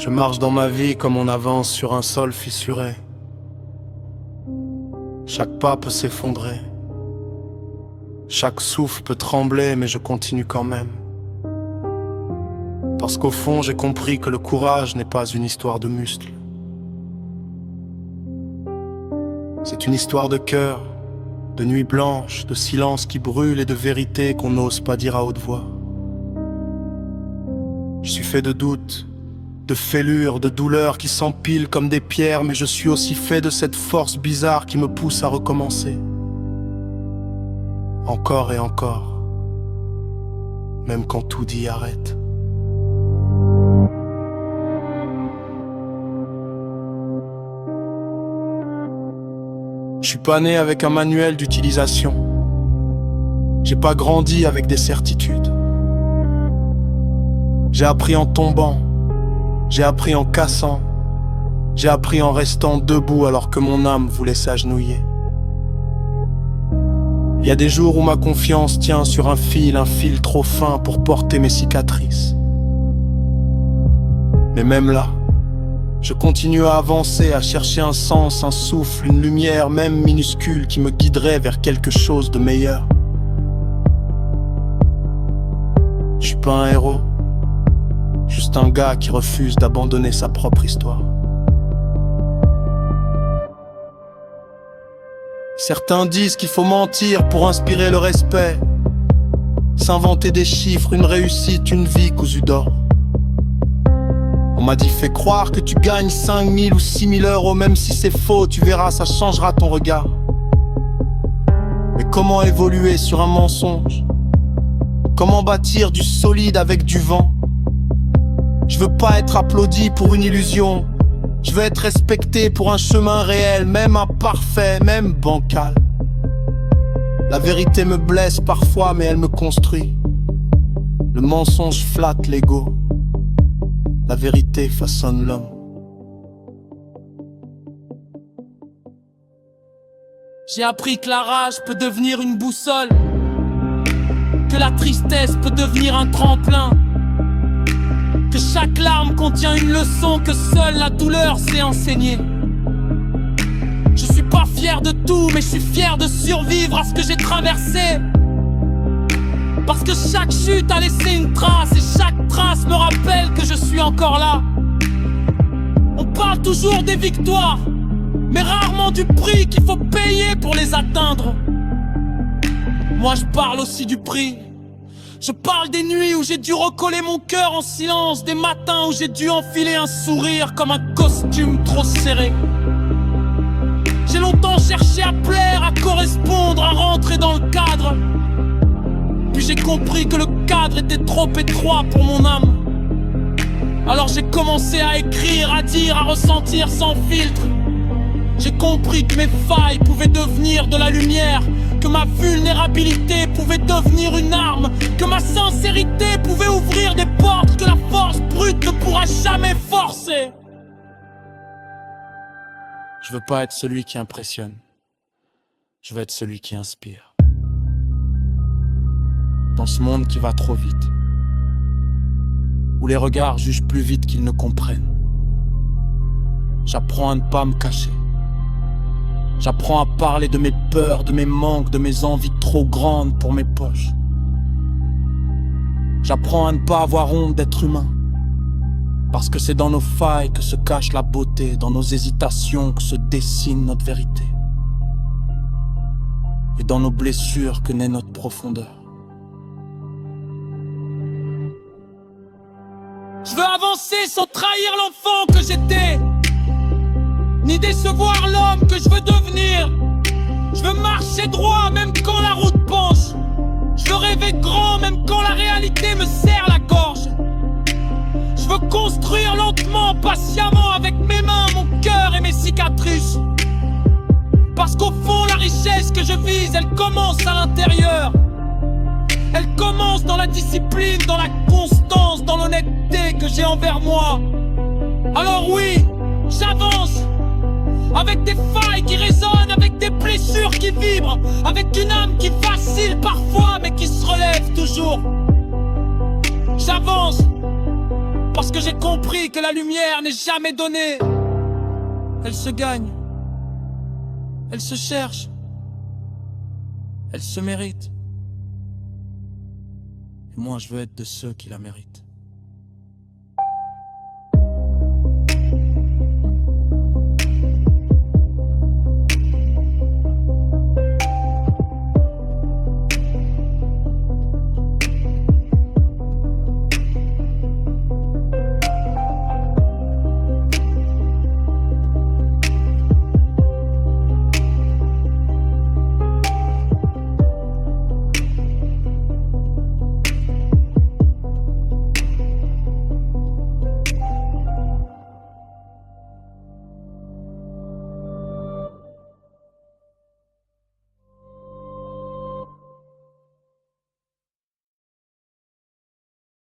Je marche dans ma vie comme on avance sur un sol fissuré. Chaque pas peut s'effondrer. Chaque souffle peut trembler, mais je continue quand même. Parce qu'au fond, j'ai compris que le courage n'est pas une histoire de muscles. C'est une histoire de cœur, de nuits blanches, de silence qui brûle et de vérité qu'on n'ose pas dire à haute voix. Je suis fait de doutes, de fêlures, de douleurs qui s'empilent comme des pierres, mais je suis aussi fait de cette force bizarre qui me pousse à recommencer. Encore et encore, même quand tout dit arrête. Je suis pas né avec un manuel d'utilisation. J'ai pas grandi avec des certitudes. J'ai appris en tombant, j'ai appris en cassant, j'ai appris en restant debout alors que mon âme voulait s'agenouiller. Il y a des jours où ma confiance tient sur un fil trop fin pour porter mes cicatrices. Mais même là, je continue à avancer, à chercher un sens, un souffle, une lumière, même minuscule, qui me guiderait vers quelque chose de meilleur. Je suis pas un héros, juste un gars qui refuse d'abandonner sa propre histoire. Certains disent qu'il faut mentir pour inspirer le respect, s'inventer des chiffres, une réussite, une vie cousue d'or. On m'a dit fais croire que tu gagnes 5 000 ou 6 000 euros, même si c'est faux, tu verras, ça changera ton regard. Mais comment évoluer sur un mensonge? Comment bâtir du solide avec du vent? Je veux pas être applaudi pour une illusion. Je veux être respecté pour un chemin réel, même imparfait, même bancal. La vérité me blesse parfois, mais elle me construit. Le mensonge flatte l'ego. La vérité façonne l'homme. J'ai appris que la rage peut devenir une boussole, que la tristesse peut devenir un tremplin, que chaque larme contient une leçon que seule la douleur sait enseigner. Je suis pas fier de tout, mais je suis fier de survivre à ce que j'ai traversé. Parce que chaque chute a laissé une trace, et chaque trace me rappelle que je suis encore là. On parle toujours des victoires, mais rarement du prix qu'il faut payer pour les atteindre. Moi je parle aussi du prix. Je parle des nuits où j'ai dû recoller mon cœur en silence, des matins où j'ai dû enfiler un sourire comme un costume trop serré. J'ai longtemps cherché à plaire, à correspondre, à rentrer dans le cadre. Puis j'ai compris que le cadre était trop étroit pour mon âme. Alors j'ai commencé à écrire, à dire, à ressentir sans filtre. J'ai compris que mes failles pouvaient devenir de la lumière, que ma vulnérabilité pouvait devenir une arme, que ma sincérité pouvait ouvrir des portes que la force brute ne pourra jamais forcer. Je veux pas être celui qui impressionne. Je veux être celui qui inspire. Dans ce monde qui va trop vite, où les regards jugent plus vite qu'ils ne comprennent, j'apprends à ne pas me cacher. J'apprends à parler de mes peurs, de mes manques, de mes envies trop grandes pour mes poches. J'apprends à ne pas avoir honte d'être humain, parce que c'est dans nos failles que se cache la beauté, dans nos hésitations que se dessine notre vérité, et dans nos blessures que naît notre profondeur. Je veux avancer sans trahir l'enfant que j'étais, ni décevoir l'homme que je veux devenir. Je veux marcher droit même quand la route penche. Je veux rêver grand même quand la réalité me serre la gorge. Je veux construire lentement, patiemment, avec mes mains, mon cœur et mes cicatrices. Parce qu'au fond la richesse que je vise, elle commence à l'intérieur. Elle commence dans la discipline, dans la constance, dans l'honnêteté que j'ai envers moi. Alors oui, j'avance, avec des failles qui résonnent, avec des blessures qui vibrent, avec une âme qui vacille parfois mais qui se relève toujours. J'avance, Parce que j'ai compris que la lumière n'est jamais donnée. Elle se gagne. Elle se cherche. Elle se mérite. Et moi je veux être de ceux qui la méritent.